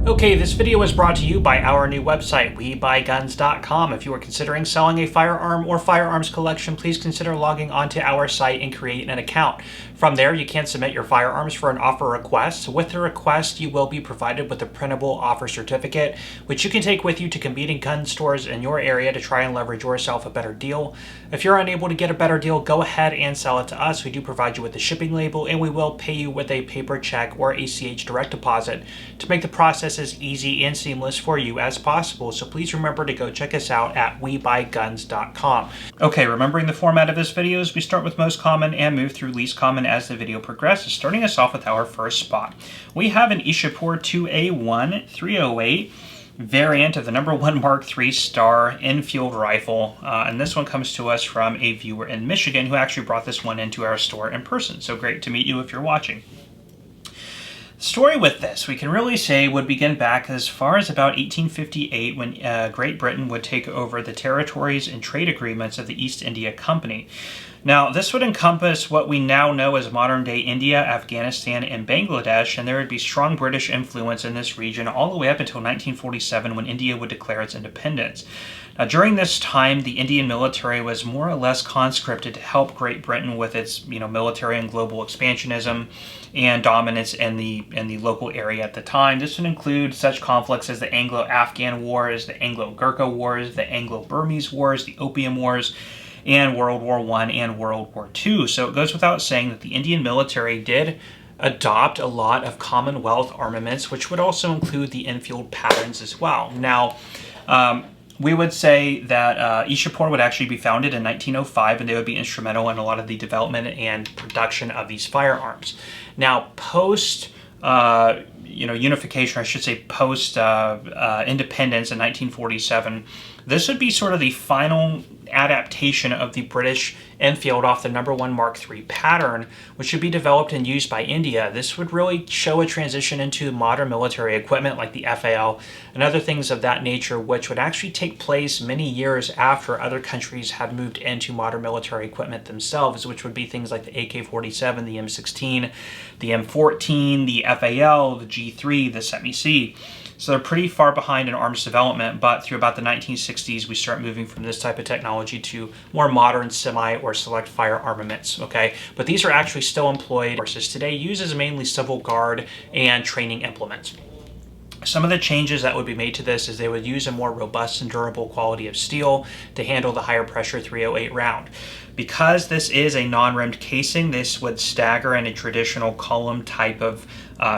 Okay, this video is brought to you by our new website, WeBuyGuns.com. If you are considering selling a firearm or firearms collection, please consider logging onto our site and creating an account. From there, you can submit your firearms for an offer request. With the request, you will be provided with a printable offer certificate, which you can take with you to competing gun stores in your area to try and leverage yourself a better deal. If you're unable to get a better deal, go ahead and sell it to us. We do provide you with the shipping label, and we will pay you with a paper check or ACH direct deposit to make the process as easy and seamless for you as possible. So please remember to go check us out at WeBuyGuns.com. Okay, remembering the format of this video is we start with most common and move through least common as the video progresses, starting us off with our first spot. We have an Ishapore 2A1 308 variant of the #1 Mark III Star Enfield rifle, and this one comes to us from a viewer in Michigan who actually brought this one into our store in person. So great to meet you if you're watching. The story with this, we can really say, would begin back as far as about 1858 when Great Britain would take over the territories and trade agreements of the East India Company. Now, this would encompass what we now know as modern-day India, Afghanistan, and Bangladesh, and there would be strong British influence in this region all the way up until 1947 when India would declare its independence. Now, during this time, the Indian military was more or less conscripted to help Great Britain with its, military and global expansionism and dominance in the local area at the time. This would include such conflicts as the Anglo-Afghan Wars, the Anglo-Gurkha Wars, the Anglo-Burmese Wars, the Opium Wars, and World War I and World War II. So it goes without saying that the Indian military did adopt a lot of Commonwealth armaments, which would also include the Enfield patterns as well. Now, we would say that Ishapore would actually be founded in 1905, and they would be instrumental in a lot of the development and production of these firearms. Now, post unification, or I should say post independence in 1947, this would be sort of the final adaptation of the British Enfield off the #1 Mark III pattern, which would be developed and used by India. This would really show a transition into modern military equipment like the FAL and other things of that nature, which would actually take place many years after other countries had moved into modern military equipment themselves, which would be things like the AK-47, the M16, the M14, the FAL, the G3, the Semi-C. So they're pretty far behind in arms development, but through about the 1960s, we start moving from this type of technology to more modern semi or select fire armaments, okay? But these are actually still employed forces today, used as mainly civil guard and training implements. Some of the changes that would be made to this is they would use a more robust and durable quality of steel to handle the higher pressure 308 round. Because this is a non-rimmed casing, this would stagger in a traditional column type of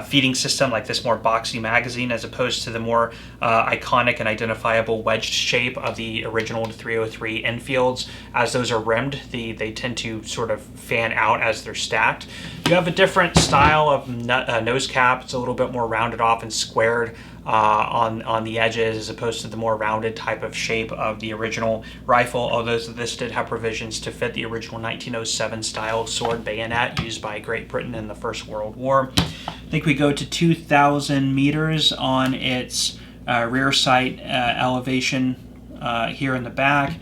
feeding system, like this more boxy magazine, as opposed to the more iconic and identifiable wedged shape of the original 303 Enfields. As those are rimmed, they tend to sort of fan out as they're stacked. You have a different style of nose cap. It's a little bit more rounded off and squared on the edges, as opposed to the more rounded type of shape of the original rifle, although this did have provisions to fit the original 1907 style sword bayonet used by Great Britain in the First World War. I think we go to 2,000 meters on its rear sight elevation here in the back.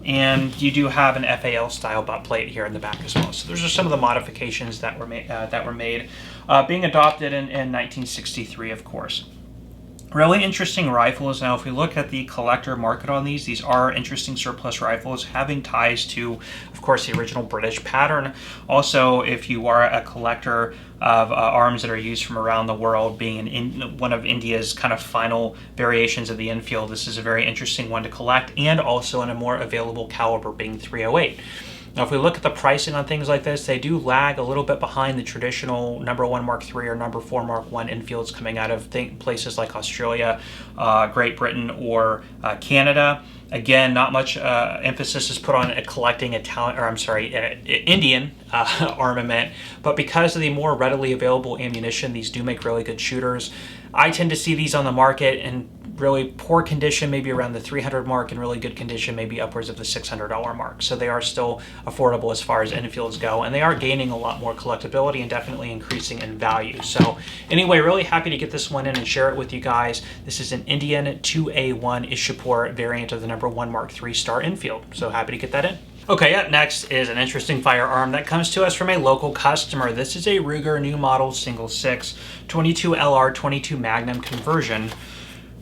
And you do have an FAL style butt plate here in the back as well. So those are some of the modifications that were made, being adopted in 1963, of course. Really interesting rifles. Now, if we look at the collector market on these are interesting surplus rifles having ties to, of course, the original British pattern. Also, if you are a collector of arms that are used from around the world, being one of India's kind of final variations of the Enfield, this is a very interesting one to collect, and also in a more available caliber, being 308. Now, if we look at the pricing on things like this, they do lag a little bit behind the traditional #1 Mark III or #4 Mark I Enfields coming out of places like Australia, Great Britain, or Canada. Again, not much emphasis is put on collecting Indian armament, but because of the more readily available ammunition, these do make really good shooters. I tend to see these on the market in really poor condition, maybe around the 300 mark, and really good condition, maybe upwards of the $600 mark. So they are still affordable as far as Enfields go, and they are gaining a lot more collectability and definitely increasing in value. So anyway, really happy to get this one in and share it with you guys. This is an Indian 2A1 Ishapore variant of the #1 Mark III Star Enfield. So happy to get that in. Okay, up next is an interesting firearm that comes to us from a local customer. This is a Ruger new model single 6 22 LR 22 Magnum conversion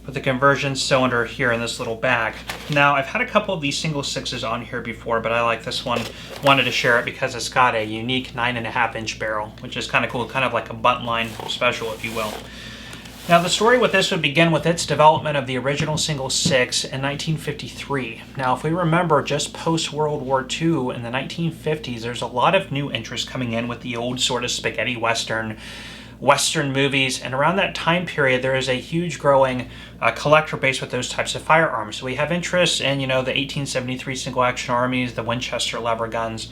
with the conversion cylinder here in this little bag. Now, I've had a couple of these single 6s on here before, but I like this one. Wanted to share it because it's got a unique 9.5-inch barrel, which is kind of cool, kind of like a button line special, if you will. Now, the story with this would begin with its development of the original single 6 in 1953. Now, if we remember, just post-World War II in the 1950s, there's a lot of new interest coming in with the old sort of spaghetti Western movies, and around that time period there is a huge growing collector base with those types of firearms. So we have interest in, the 1873 single action armies, the Winchester lever guns,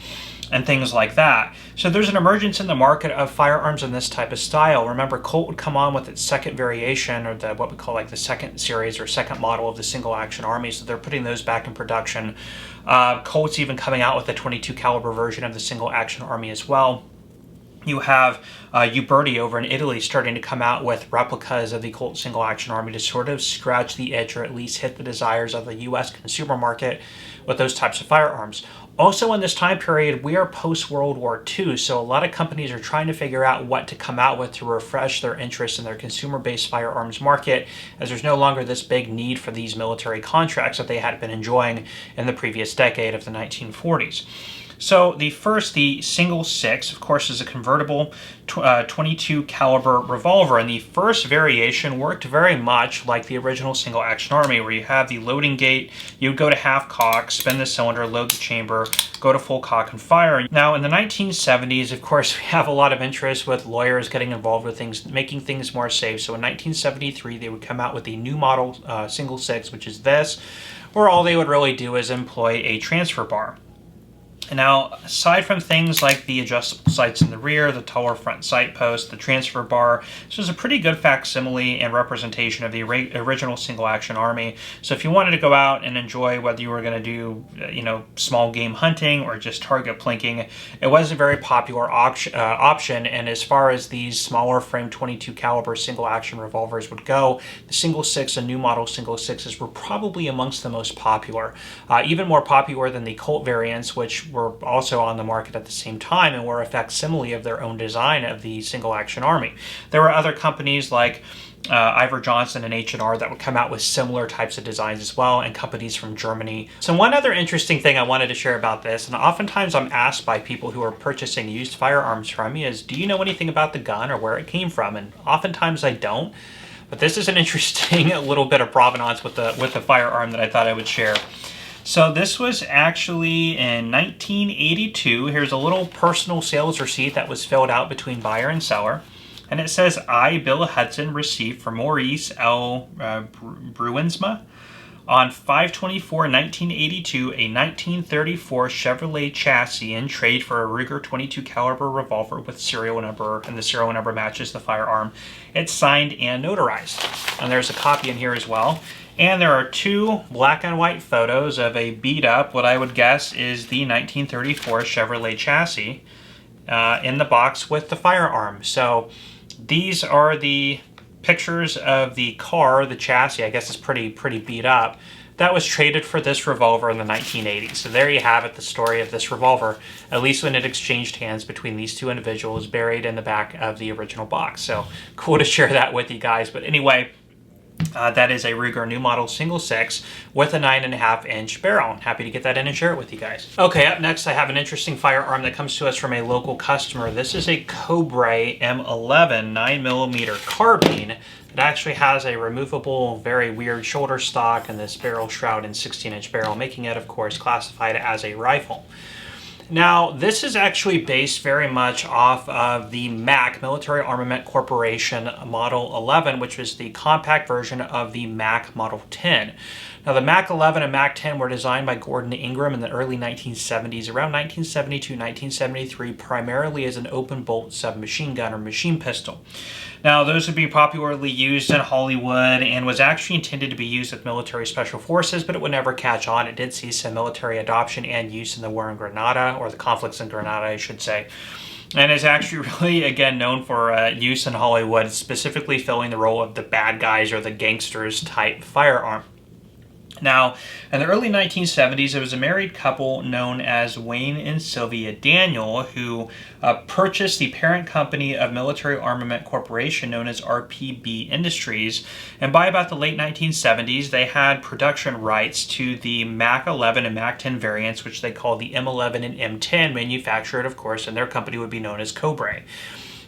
and things like that. So there's an emergence in the market of firearms in this type of style. Remember, Colt would come on with its second variation, or what we call like the second series or second model of the single action army, so they're putting those back in production. Colt's even coming out with a 22 caliber version of the single action army as well. You have Uberti over in Italy starting to come out with replicas of the Colt single action army to sort of scratch the itch or at least hit the desires of the US consumer market with those types of firearms. Also in this time period, we are post-World War II, so a lot of companies are trying to figure out what to come out with to refresh their interest in their consumer-based firearms market, as there's no longer this big need for these military contracts that they had been enjoying in the previous decade of the 1940s. So the single 6, of course, is a convertible 22 caliber revolver, and the first variation worked very much like the original single action army, where you have the loading gate. You would go to half cock, spin the cylinder, load the chamber, go to full cock and fire. Now in the 1970s, of course, we have a lot of interest with lawyers getting involved with things, making things more safe. So in 1973, they would come out with the new model single 6, which is this, where all they would really do is employ a transfer bar. Now, aside from things like the adjustable sights in the rear, the taller front sight post, the transfer bar, this was a pretty good facsimile and representation of the original single action army. So if you wanted to go out and enjoy, whether you were going to do, small game hunting or just target plinking, it was a very popular option. And as far as these smaller frame 22 caliber single action revolvers would go, the single 6 and new model single 6s were probably amongst the most popular, even more popular than the Colt variants, which were also on the market at the same time and were a facsimile of their own design of the single action army. There were other companies like Iver Johnson and H&R that would come out with similar types of designs as well, and companies from Germany. So one other interesting thing I wanted to share about this, and oftentimes I'm asked by people who are purchasing used firearms from me, is, do you know anything about the gun or where it came from? And oftentimes I don't, but this is an interesting little bit of provenance with the firearm that I thought I would share. So this was actually in 1982. Here's a little personal sales receipt that was filled out between buyer and seller. And it says, I, Bill Hudson, received from Maurice L. Bruinsma on 5/24/1982 a 1934 Chevrolet chassis in trade for a Ruger 22 caliber revolver with serial number, and the serial number matches the firearm. It's signed and notarized. And there's a copy in here as well. And there are two black and white photos of a beat up, what I would guess is the 1934 Chevrolet chassis in the box with the firearm. So these are the pictures of the car, the chassis. I guess it's pretty beat up. That was traded for this revolver in the 1980s. So there you have it, the story of this revolver, at least when it exchanged hands between these two individuals, buried in the back of the original box. So cool to share that with you guys. But anyway, that is a Ruger new model single 6 with a 9.5-inch barrel. Happy to get that in and share it with you guys. Okay, up next I have an interesting firearm that comes to us from a local customer. This is a Cobray M11 9mm carbine that actually has a removable, very weird shoulder stock and this barrel shroud and 16-inch barrel, making it, of course, classified as a rifle. Now, this is actually based very much off of the MAC, Military Armament Corporation Model 11, which was the compact version of the MAC Model 10. Now, the MAC 11 and MAC 10 were designed by Gordon Ingram in the early 1970s, around 1972, 1973, primarily as an open bolt submachine gun or machine pistol. Now, those would be popularly used in Hollywood and was actually intended to be used with military special forces, but it would never catch on. It did see some military adoption and use in the war in Grenada, or the conflicts in Grenada, I should say. And is actually really, again, known for use in Hollywood, specifically filling the role of the bad guys or the gangsters type firearm. Now, in the early 1970s, there was a married couple known as Wayne and Sylvia Daniel who purchased the parent company of Military Armament Corporation known as RPB Industries. And by about the late 1970s, they had production rights to the Mac 11 and Mac 10 variants, which they call the M11 and M10, manufactured, of course, and their company would be known as Cobray.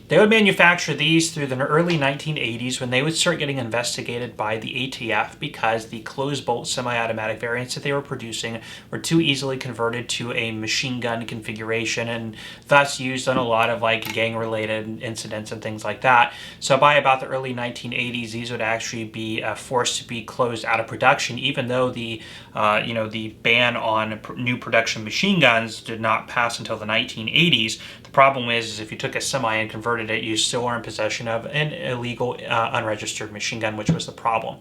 They would manufacture these through the early 1980s when they would start getting investigated by the ATF because the closed-bolt semi-automatic variants that they were producing were too easily converted to a machine gun configuration and thus used on a lot of like gang-related incidents and things like that. So by about the early 1980s, these would actually be forced to be closed out of production, even though the the ban on new production machine guns did not pass until the 1980s. The problem is if you took a semi and converted it, you still are in possession of an illegal unregistered machine gun, which was the problem.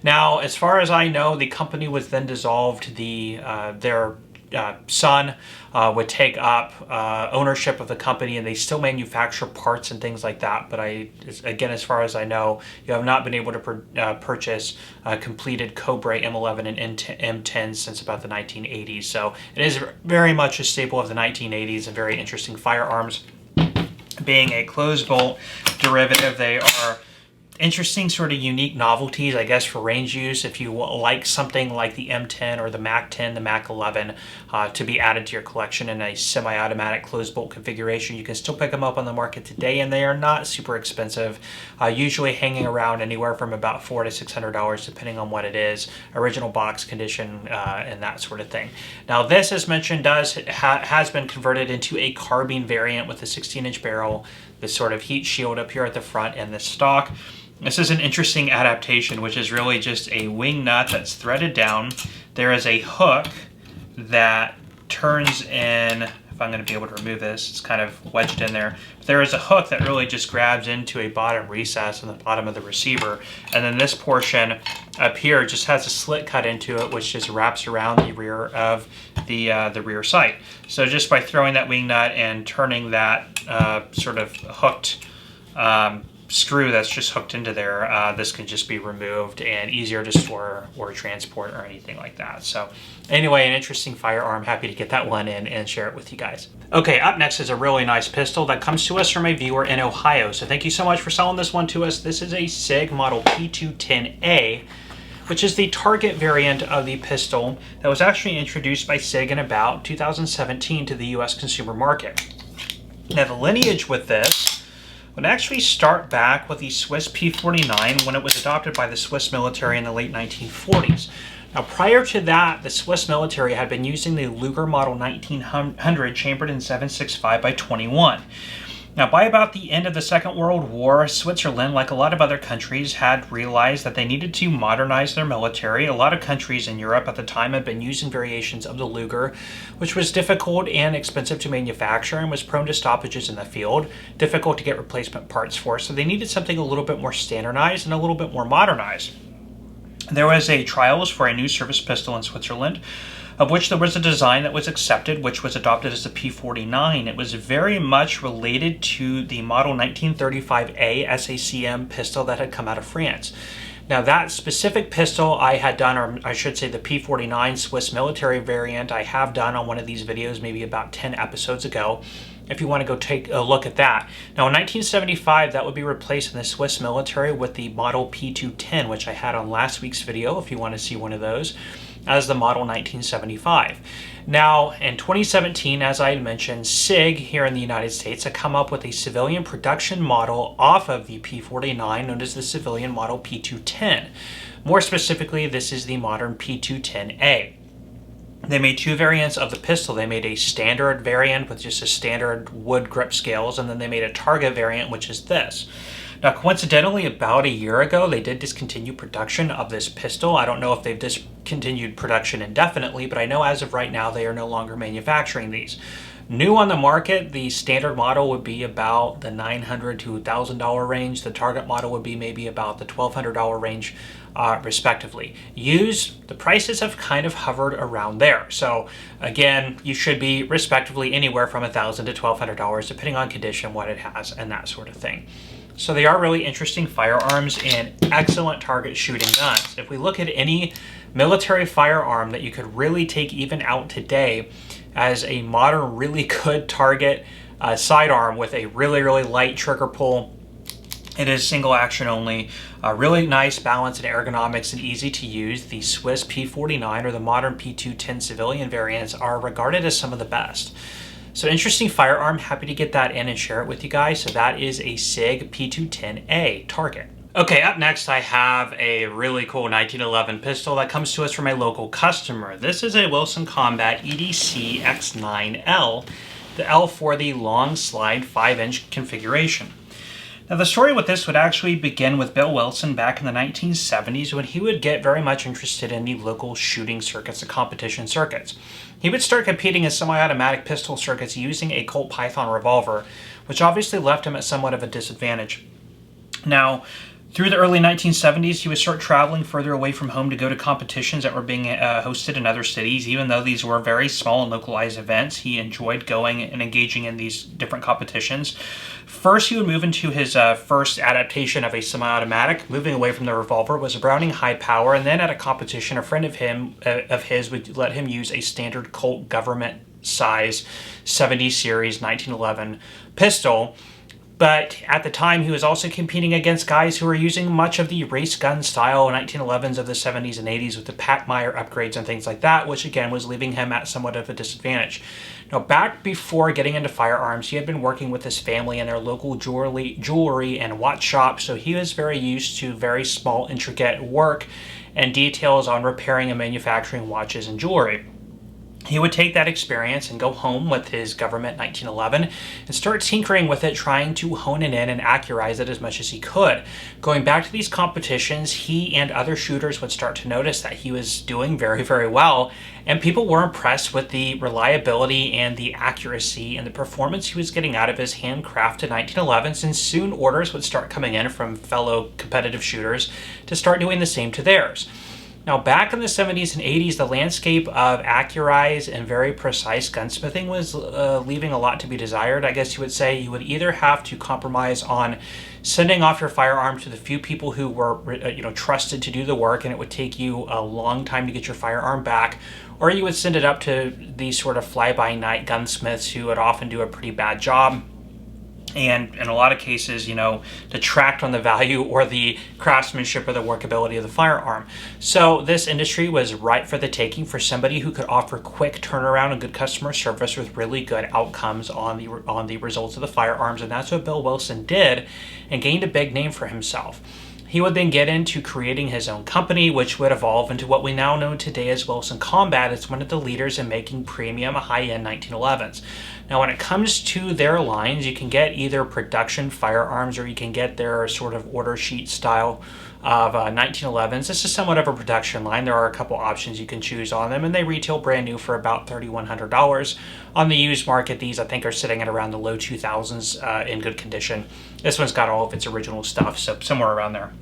Now, as far as I know, the company was then dissolved. Their son would take up ownership of the company, and they still manufacture parts and things like that. But again, as far as I know, you have not been able to purchase completed Cobra M11 and M10 since about the 1980s. So it is very much a staple of the 1980s and very interesting firearms. Being a closed bolt derivative, they are interesting sort of unique novelties, I guess, for range use. If you like something like the M10 or the Mac 10, the Mac 11 to be added to your collection in a semi-automatic closed bolt configuration, you can still pick them up on the market today, and they are not super expensive, usually hanging around anywhere from about $400 to $600 depending on what it is, original box condition, and that sort of thing. Now this, as mentioned, has been converted into a carbine variant with a 16-inch barrel, this sort of heat shield up here at the front, and the stock. This is an interesting adaptation, which is really just a wing nut that's threaded down. There is a hook that turns in, if I'm going to be able to remove this, it's kind of wedged in there. But there is a hook that really just grabs into a bottom recess in the bottom of the receiver. And then this portion up here just has a slit cut into it, which just wraps around the rear of the rear sight. So just by throwing that wing nut and turning that sort of hooked screw that's just hooked into there, this can just be removed and easier to store or transport or anything like that. So anyway, an interesting firearm. Happy to get that one in and share it with you guys. Okay, up next is a really nice pistol that comes to us from a viewer in Ohio. So thank you so much for selling this one to us. This is a Sig model P210A, which is the target variant of the pistol that was actually introduced by Sig in about 2017 to the US consumer market. Now the lineage with this would actually start back with the Swiss P49 when it was adopted by the Swiss military in the late 1940s. Now prior to that, the Swiss military had been using the Luger model 1900 chambered in 7.65x21. Now, by about the end of the Second World War, Switzerland, like a lot of other countries, had realized that they needed to modernize their military. A lot of countries in Europe at the time had been using variations of the Luger, which was difficult and expensive to manufacture and was prone to stoppages in the field, difficult to get replacement parts for, so they needed something a little bit more standardized and a little bit more modernized. There was a trials for a new service pistol in Switzerland, of which there was a design that was accepted, which was adopted as the P49. It was very much related to the model 1935A SACM pistol that had come out of France. Now that specific pistol I had done, or I should say the P49 Swiss military variant, I have done on one of these videos maybe about 10 episodes ago, if you want to go take a look at that. Now in 1975, that would be replaced in the Swiss military with the model P210, which I had on last week's video, if you want to see one of those, as the model 1975. Now, in 2017, as I had mentioned, Sig here in the United States had come up with a civilian production model off of the P49 known as the civilian model P210. More specifically, this is the modern P210A. They made two variants of the pistol. They made a standard variant with just a standard wood grip scales, and then they made a target variant, which is this. Now, coincidentally, about a year ago, they did discontinue production of this pistol. I don't know if they've discontinued production indefinitely, but I know as of right now, they are no longer manufacturing these. New on the market, the standard model would be about the $900 to $1,000 range. The target model would be maybe about the $1,200 range, respectively. Used, the prices have kind of hovered around there. So again, you should be respectively anywhere from $1,000 to $1,200, depending on condition, what it has, and that sort of thing. So they are really interesting firearms and excellent target shooting guns. If we look at any military firearm that you could really take even out today as a modern, really good target sidearm with a really, really light trigger pull, it is single action only, really nice balance and ergonomics and easy to use. The Swiss P49 or the modern P210 civilian variants are regarded as some of the best. So interesting firearm, happy to get that in and share it with you guys. So that is a Sig P210A target. Okay, up next I have a really cool 1911 pistol that comes to us from a local customer. This is a Wilson Combat EDC X9L, the L for the long slide 5-inch configuration. Now the story with this would actually begin with Bill Wilson back in the 1970s when he would get very much interested in the local shooting circuits, the competition circuits. He would start competing in semi-automatic pistol circuits using a Colt Python revolver, which obviously left him at somewhat of a disadvantage. Now, through the early 1970s, he would start traveling further away from home to go to competitions that were being hosted in other cities. Even though these were very small and localized events, he enjoyed going and engaging in these different competitions. First, he would move into his first adaptation of a semi-automatic. Moving away from the revolver was a Browning high power, and then at a competition, a friend of his would let him use a standard Colt government size 70 series 1911 pistol. But at the time, he was also competing against guys who were using much of the race gun style 1911s of the 70s and 80s with the Packmeyer upgrades and things like that, which again was leaving him at somewhat of a disadvantage. Now, back before getting into firearms, he had been working with his family in their local jewelry and watch shop, so he was very used to very small, intricate work and details on repairing and manufacturing watches and jewelry. He would take that experience and go home with his government 1911 and start tinkering with it, trying to hone it in and accurize it as much as he could. Going back to these competitions, he and other shooters would start to notice that he was doing very, very well, and people were impressed with the reliability and the accuracy and the performance he was getting out of his handcrafted 1911s, and soon orders would start coming in from fellow competitive shooters to start doing the same to theirs. Now, back in the 70s and 80s, the landscape of accurized and very precise gunsmithing was leaving a lot to be desired. I guess you would say you would either have to compromise on sending off your firearm to the few people who were trusted to do the work, and it would take you a long time to get your firearm back, or you would send it up to these sort of fly-by-night gunsmiths who would often do a pretty bad job, and in a lot of cases, detract on the value or the craftsmanship or the workability of the firearm. So this industry was ripe for the taking for somebody who could offer quick turnaround and good customer service with really good outcomes on the results of the firearms, and that's what Bill Wilson did and gained a big name for himself. He would then get into creating his own company, which would evolve into what we now know today as Wilson Combat. It's one of the leaders in making premium high-end 1911s. Now, when it comes to their lines, you can get either production firearms or you can get their sort of order sheet style of 1911s. This is somewhat of a production line. There are a couple options you can choose on them, and they retail brand new for about $3,100. On the used market, these I think are sitting at around the low 2000s in good condition. This one's got all of its original stuff, so somewhere around there.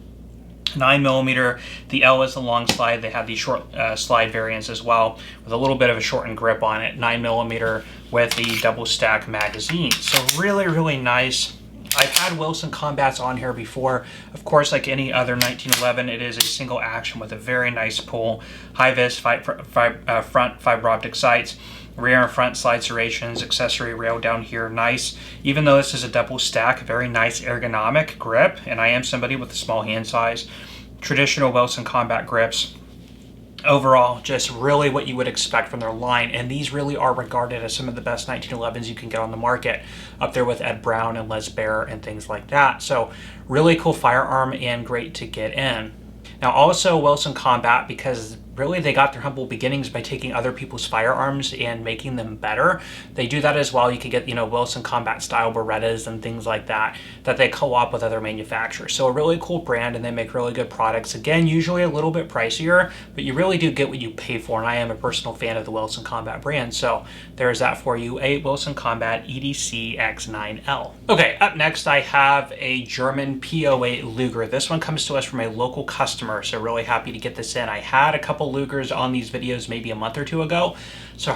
9mm, the L is the long slide. They have these short slide variants as well with a little bit of a shortened grip on it. 9mm with the double stack magazine. So really, really nice. I've had Wilson Combats on here before. Of course, like any other 1911, it is a single action with a very nice pull, high-vis front fiber optic sights, rear and front slide serrations, accessory rail down here, nice. Even though this is a double stack, very nice ergonomic grip, and I am somebody with a small hand size. Traditional Wilson Combat grips. Overall, just really what you would expect from their line, and these really are regarded as some of the best 1911s you can get on the market, up there with Ed Brown and Les Baer and things like that. So really cool firearm and great to get in. Now also Wilson Combat, because really they got their humble beginnings by taking other people's firearms and making them better. They do that as well. You can get, Wilson Combat style Berettas and things like that they co-op with other manufacturers. So a really cool brand, and they make really good products. Again, usually a little bit pricier, but you really do get what you pay for, and I am a personal fan of the Wilson Combat brand. So there's that for you, a Wilson Combat EDC X9L. Okay, up next I have a German P08 Luger. This one comes to us from a local customer, so really happy to get this in. I had a couple couple Lugers on these videos maybe a month or two ago, so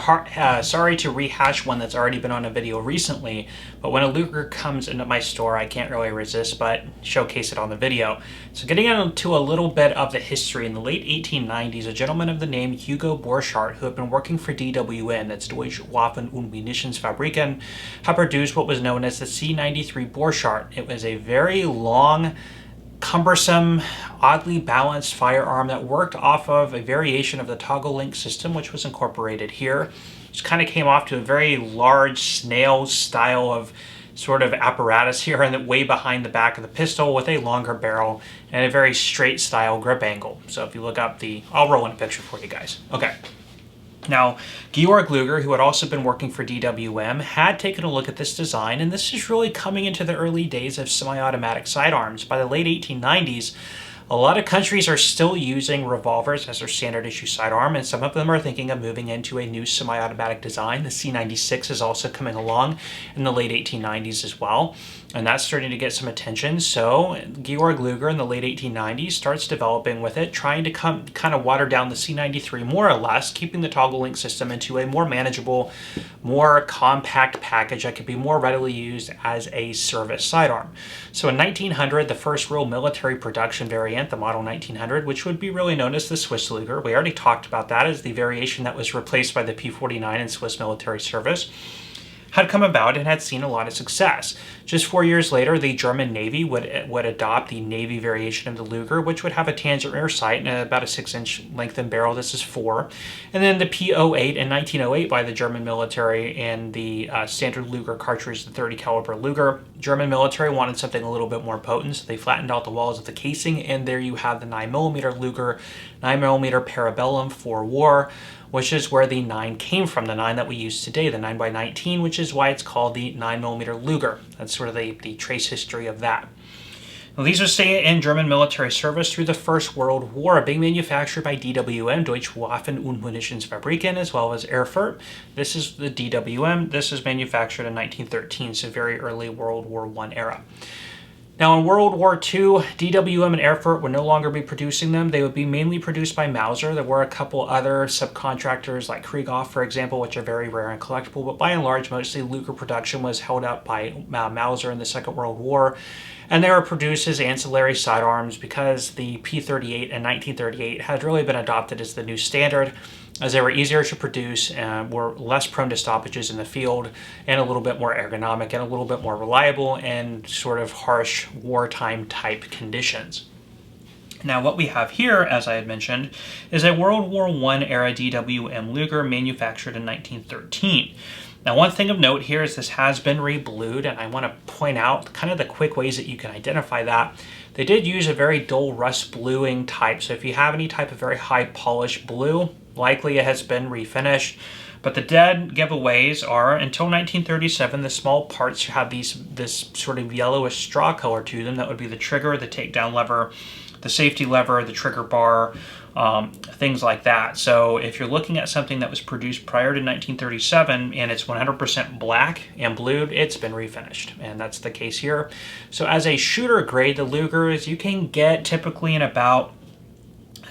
sorry to rehash one that's already been on a video recently, but when a Luger comes into my store, I can't really resist but showcase it on the video. So getting into a little bit of the history, in the late 1890s, a gentleman of the name Hugo Borchardt, who had been working for DWM, that's Deutsche Waffen- und Munitionsfabriken, had produced what was known as the C93 Borchardt. It was a very long, cumbersome, oddly balanced firearm that worked off of a variation of the toggle link system, which was incorporated here. Which kind of came off to a very large snail style of sort of apparatus here, and way behind the back of the pistol with a longer barrel and a very straight style grip angle. So if you look up I'll roll in a picture for you guys. Okay. Now, Georg Luger, who had also been working for DWM, had taken a look at this design, and this is really coming into the early days of semi-automatic sidearms. By the late 1890s, a lot of countries are still using revolvers as their standard issue sidearm, and some of them are thinking of moving into a new semi-automatic design. The C96 is also coming along in the late 1890s as well, and that's starting to get some attention. So Georg Luger in the late 1890s starts developing with it, trying to kind of water down the C93 more or less, keeping the toggle link system into a more manageable, more compact package that could be more readily used as a service sidearm. So in 1900, the first real military production variant, the Model 1900, which would be really known as the Swiss Luger. We already talked about that as the variation that was replaced by the P49 in Swiss military service, had come about and had seen a lot of success. Just 4 years later, the German Navy would adopt the Navy variation of the Luger, which would have a tangent rear sight and about a 6-inch lengthened barrel. This is 4. And then the P08 in 1908 by the German military, and the standard Luger cartridge, the 30 caliber Luger. German military wanted something a little bit more potent, so they flattened out the walls of the casing, and there you have the 9mm Luger, 9mm Parabellum for war, which is where the 9 came from, the 9 that we use today, the 9x19, which is why it's called the 9mm Luger. That's sort of the trace history of that. Now, these would stay in German military service through the First World War, being manufactured by DWM, Deutsche Waffen- und Munitionsfabriken, as well as Erfurt. This is the DWM. This is manufactured in 1913, so very early World War I era. Now, in World War II, DWM and Erfurt would no longer be producing them. They would be mainly produced by Mauser. There were a couple other subcontractors like Krieghoff, for example, which are very rare and collectible, but by and large, mostly Luger production was held up by Mauser in the Second World War, and they were produced as ancillary sidearms because the P38 in 1938 had really been adopted as the new standard, as they were easier to produce and were less prone to stoppages in the field, and a little bit more ergonomic and a little bit more reliable in sort of harsh wartime type conditions. Now, what we have here, as I had mentioned, is a World War I era DWM Luger manufactured in 1913. Now, one thing of note here is this has been reblued, and I want to point out kind of the quick ways that you can identify that. They did use a very dull rust bluing type, so if you have any type of very high polished blue, likely it has been refinished. But the dead giveaways are, until 1937, the small parts have this sort of yellowish straw color to them. That would be the trigger, the takedown lever, the safety lever, the trigger bar, things like that. So if you're looking at something that was produced prior to 1937 and it's 100% black and blued, it's been refinished, and that's the case here. So as a shooter grade, the Lugers you can get typically in about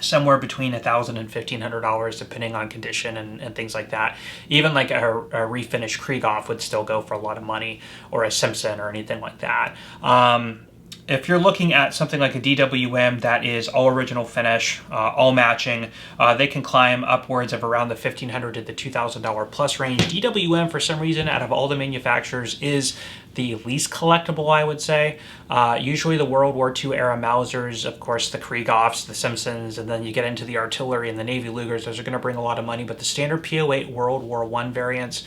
somewhere between $1,000 and $1,500 depending on condition and things like that. Even like a refinished Krieghoff would still go for a lot of money, or a Simpson or anything like that. If you're looking at something like a DWM that is all original finish, all matching, they can climb upwards of around the $1,500 to the $2,000 plus range. DWM, for some reason, out of all the manufacturers, is the least collectible, I would say. Usually the World War II era Mausers, of course the Krieghoffs, the Simpsons, and then you get into the artillery and the Navy Lugers, those are going to bring a lot of money, but the standard P08 World War I variants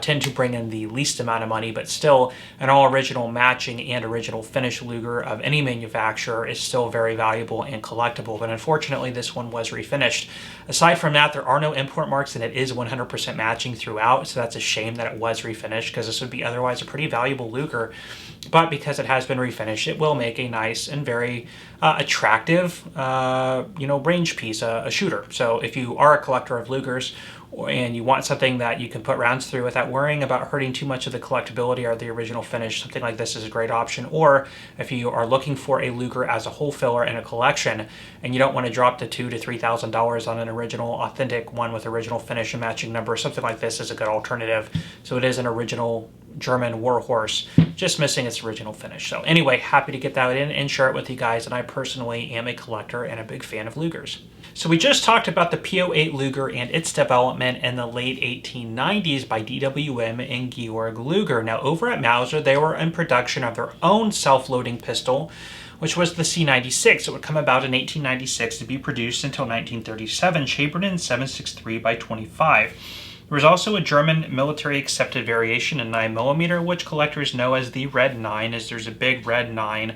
tend to bring in the least amount of money, but still an all original matching and original finish Luger of any manufacturer is still very valuable and collectible, but unfortunately this one was refinished. Aside from that, there are no import marks, and it is 100% matching throughout, so that's a shame that it was refinished, because this would be otherwise a pretty valuable Luger. But because it has been refinished, it will make a nice and very attractive range piece, a shooter. So if you are a collector of Lugers, and you want something that you can put rounds through without worrying about hurting too much of the collectability or the original finish, something like this is a great option. Or if you are looking for a Luger as a whole filler in a collection and you don't want to drop the $2,000 to $3,000 on an original authentic one with original finish and matching number, something like this is a good alternative. So it is an original German warhorse, just missing its original finish. So anyway, happy to get that in and share it with you guys, and I personally am a collector and a big fan of Lugers. So we just talked about the Po8 Luger and its development in the late 1890s by DWM and Georg Luger. Now over at Mauser, they were in production of their own self-loading pistol, which was the C96. It would come about in 1896 to be produced until 1937, chambered in 7.63 by 25. There was also a German military accepted variation in 9mm, which collectors know as the Red 9, as there's a big red 9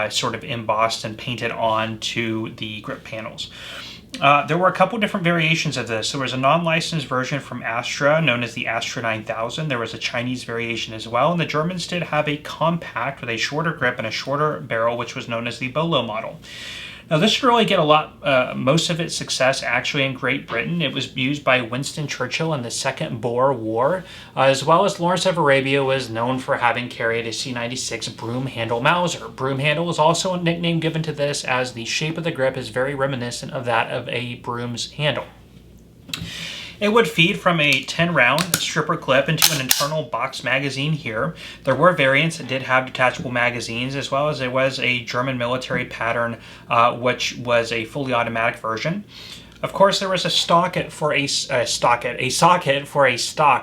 sort of embossed and painted onto the grip panels. There were a couple different variations of this. There was a non-licensed version from Astra known as the Astra 9000. There was a Chinese variation as well, and the Germans did have a compact with a shorter grip and a shorter barrel, which was known as the Bolo model. Now this would really get a lot, most of its success actually in Great Britain. It was used by Winston Churchill in the Second Boer War, as well as Lawrence of Arabia was known for having carried a C96 broom handle Mauser. Broom handle is also a nickname given to this, as the shape of the grip is very reminiscent of that of a broom's handle. It would feed from a 10-round stripper clip into an internal box magazine here. There were variants that did have detachable magazines, as well as there was a German military pattern, which was a fully automatic version. Of course, there was a socket for a stock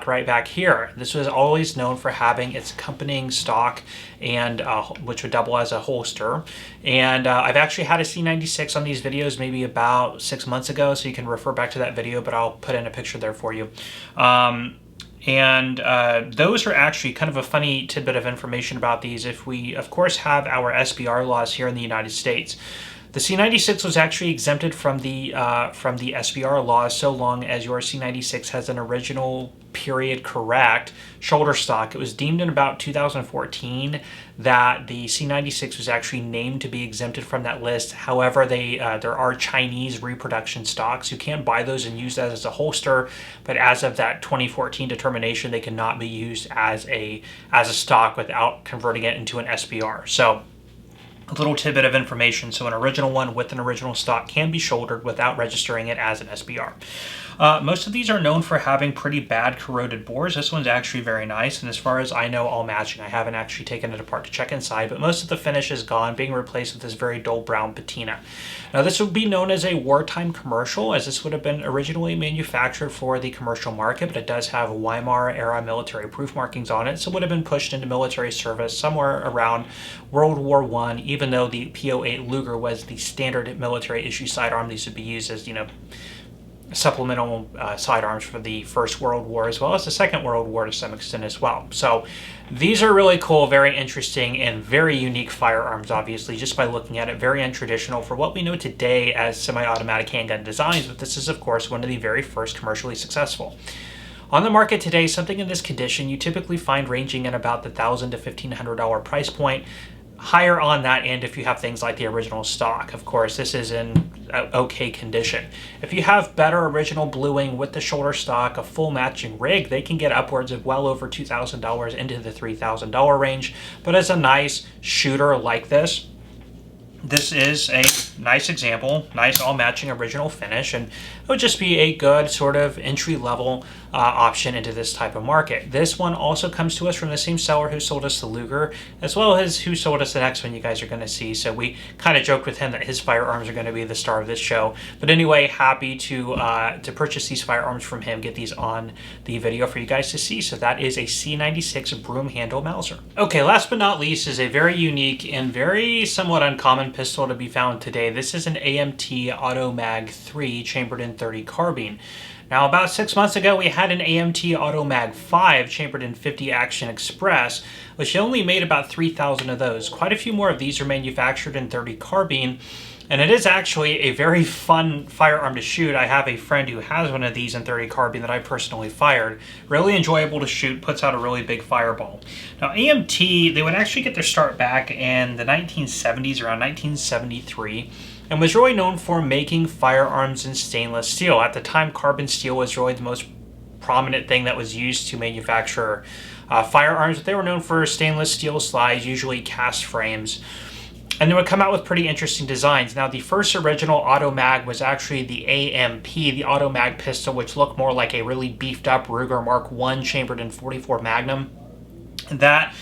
right back here. This was always known for having its accompanying stock, and which would double as a holster. And I've actually had a C96 on these videos maybe about 6 months ago, so you can refer back to that video, but I'll put in a picture there for you. Those are actually kind of a funny tidbit of information about these. If we, of course, have our SBR laws here in the United States, the C96 was actually exempted from the SBR laws so long as your C96 has an original period correct shoulder stock. It was deemed in about 2014 that the C96 was actually named to be exempted from that list. However, there are Chinese reproduction stocks. You can buy those and use that as a holster, but as of that 2014 determination, they cannot be used as a stock without converting it into an SBR. So a little tidbit of information. So an original one with an original stock can be shouldered without registering it as an SBR. Most of these are known for having pretty bad corroded bores. This one's actually very nice, and as far as I know, all matching. I haven't actually taken it apart to check inside, but most of the finish is gone, being replaced with this very dull brown patina. Now this would be known as a wartime commercial, as this would have been originally manufactured for the commercial market, but it does have Weimar era military proof markings on it, so it would have been pushed into military service somewhere around World War I, even though the Po8 Luger was the standard military issue sidearm. These would be used as, supplemental sidearms for the First World War as well as the Second World War to some extent as well. So these are really cool, very interesting, and very unique firearms, obviously, just by looking at it. Very untraditional for what we know today as semi-automatic handgun designs, but this is, of course, one of the very first commercially successful. On the market today, something in this condition you typically find ranging in about the $1,000 to $1,500 price point. Higher on that end if you have things like the original stock. Of course, this is in okay condition. If you have better original bluing with the shoulder stock, a full matching rig, they can get upwards of well over $2,000 into the $3,000 range. But as a nice shooter like this is a nice example, nice all matching original finish, and it would just be a good sort of entry-level option into this type of market. This one also comes to us from the same seller who sold us the Luger, as well as who sold us the next one you guys are going to see. So we kind of joked with him that his firearms are going to be the star of this show. But anyway, happy to purchase these firearms from him, get these on the video for you guys to see. So that is a C96 broom handle Mauser. Okay, last but not least is a very unique and very somewhat uncommon pistol to be found today. This is an AMT Automag III chambered in .30 carbine. Now, about 6 months ago, we had an AMT Automag V chambered in .50 Action Express, which only made about 3,000 of those. Quite a few more of these are manufactured in .30 carbine, and it is actually a very fun firearm to shoot. I have a friend who has one of these in .30 carbine that I personally fired. Really enjoyable to shoot, puts out a really big fireball. Now, AMT, they would actually get their start back in the 1970s, around 1973. and was really known for making firearms in stainless steel. At the time, carbon steel was really the most prominent thing that was used to manufacture firearms, but they were known for stainless steel slides, usually cast frames, and they would come out with pretty interesting designs. Now, the first original Automag was actually the AMP, the Automag pistol, which looked more like a really beefed up Ruger Mark I chambered in .44 Magnum. That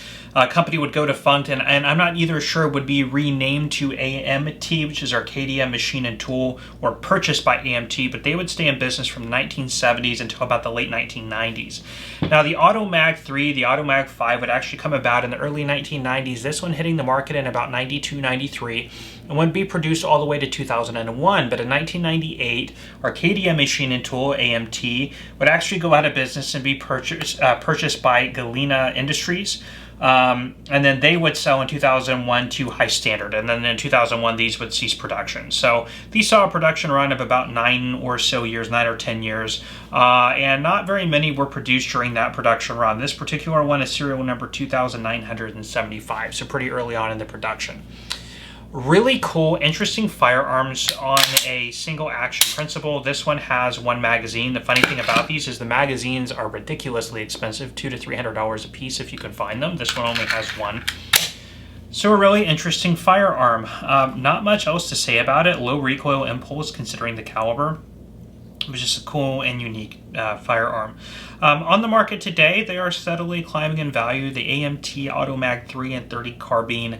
company would go defunct, and I'm not either sure would be renamed to AMT, which is Arcadia Machine and Tool, or purchased by AMT, but they would stay in business from the 1970s until about the late 1990s. Now, the Automag III, the Automag V would actually come about in the early 1990s, this one hitting the market in about 92, 93, and would be produced all the way to 2001. But in 1998, Arcadia Machine and Tool, AMT, would actually go out of business and be purchased by Galena Industries. And then they would sell in 2001 to High Standard, and then in 2001 these would cease production. So these saw a production run of about 9 or 10 years, and not very many were produced during that production run. This particular one is serial number 2975, so pretty early on in the production. Really cool, interesting firearms on a single action principle. This one has one magazine. The funny thing about these is the magazines are ridiculously expensive, $200 to $300 a piece if you can find them. This one only has one. So a really interesting firearm. Not much else to say about it. Low recoil impulse considering the caliber. It was just a cool and unique firearm. On the market today, they are steadily climbing in value. The AMT Automag III and 30 carbine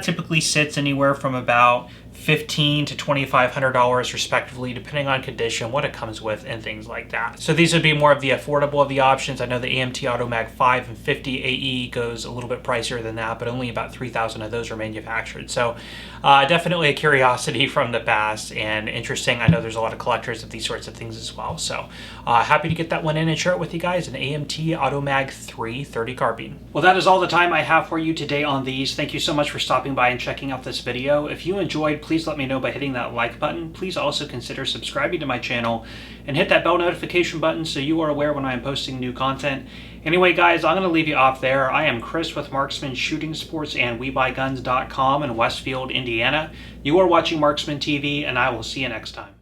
typically sits anywhere from about $1,500 to $2,500 respectively, depending on condition, what it comes with, and things like that. So these would be more of the affordable of the options. I know the AMT Automag 5 and 50 AE goes a little bit pricier than that, but only about 3,000 of those are manufactured. So definitely a curiosity from the past and interesting. I know there's a lot of collectors of these sorts of things as well. So happy to get that one in and share it with you guys, an AMT Automag III 30 carbine. Well, that is all the time I have for you today on these. Thank you so much for stopping by and checking out this video. If you enjoyed, please let me know by hitting that like button. Please also consider subscribing to my channel and hit that bell notification button so you are aware when I am posting new content. Anyway, guys, I'm going to leave you off there. I am Chris with Marksman Shooting Sports and WeBuyGuns.com in Westfield, Indiana. You are watching Marksman TV, and I will see you next time.